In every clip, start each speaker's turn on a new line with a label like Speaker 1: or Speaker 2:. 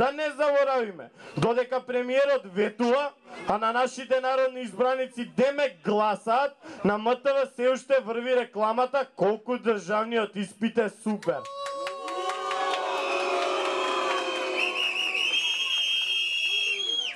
Speaker 1: Да не заборавиме, додека премиерот ветува, а на нашите народни избраници демек гласаат, на МТВ се уште врви рекламата колку државниот испит е супер.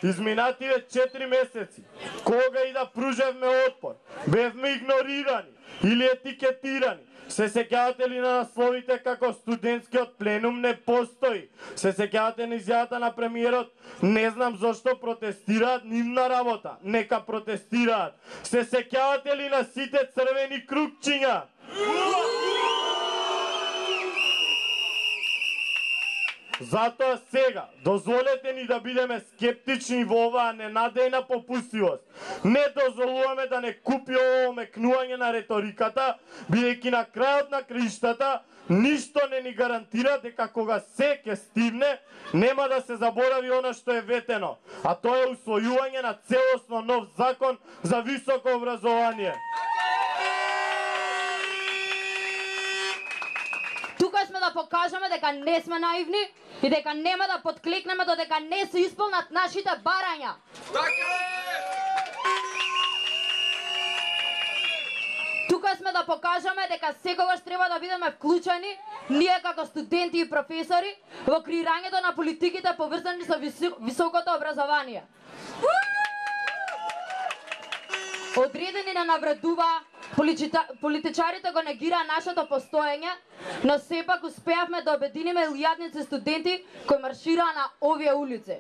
Speaker 1: Изминативе 4 месеци, кога и да пружевме отпор, бевме игнорирани или етикетирани. Се сеќавате ли на насловите како студентскиот пленум не постои? Се сеќавате на изјавата на премиерот? Не знам зошто протестираат, нивна работа, нека протестираат. Се сеќавате ли на сите црвени крукчиња? Затоа сега, дозволете ни да бидеме скептични во оваа ненадејна попустивост. Не дозволуваме да не купи ово омекнување на реториката, бидејќи на крајот на краиштата ништо не ни гарантира дека кога се ќе стигне, нема да се заборави она што е ветено, а тоа е усвојување на целосно нов закон за високо образование.
Speaker 2: Тука сме да покажеме дека не сме наивни и дека нема да подклекнеме додека не се исполнат нашите барања. Тука сме да покажеме дека секогаш треба да бидеме вклучени, ние како студенти и професори, во креирањето на политиките поврзани со високото образование. Одредени не навредува, политичарите го негираа нашето постоење, но сепак успеавме да обединиме илјадници студенти кои маршираа на овие улици.